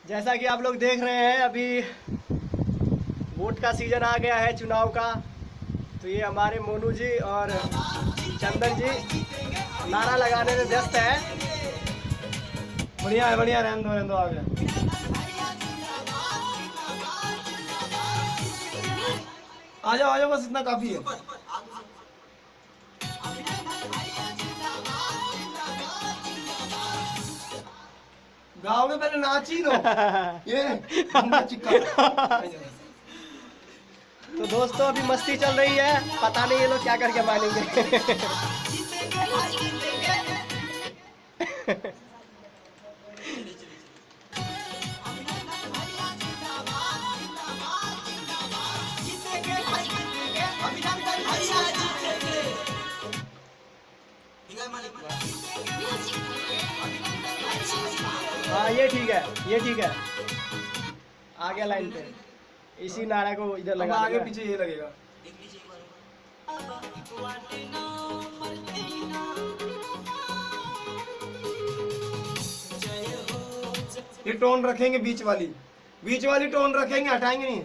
जैसा कि आप लोग देख रहे हैं, अभी वोट का सीजन आ गया है, चुनाव का। तो ये हमारे मोनू जी और चंदन जी नारा लगाने में व्यस्त है। बढ़िया है, बढ़िया। रहने दो आ गया। आ जाओ, बस इतना काफी है। गाँव में पहले नाच ही दो। ये चिक्का। तो दोस्तों अभी मस्ती चल रही है, पता नहीं ये लोग क्या करके मानेंगे। हाँ ये ठीक है, ये ठीक है। आ गया लाइन पे। इसी नारा को इधर लगा, आगे पीछे ये लगेगा। ये टोन रखेंगे, बीच वाली टोन रखेंगे, हटाएंगे नहीं।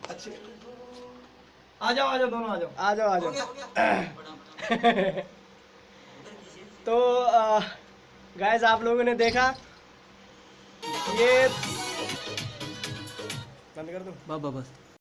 अच्छे आ जाओ दोनों आ जाओ। तो गाइस आप लोगों ने देखा, ये बंद कर दूं? बस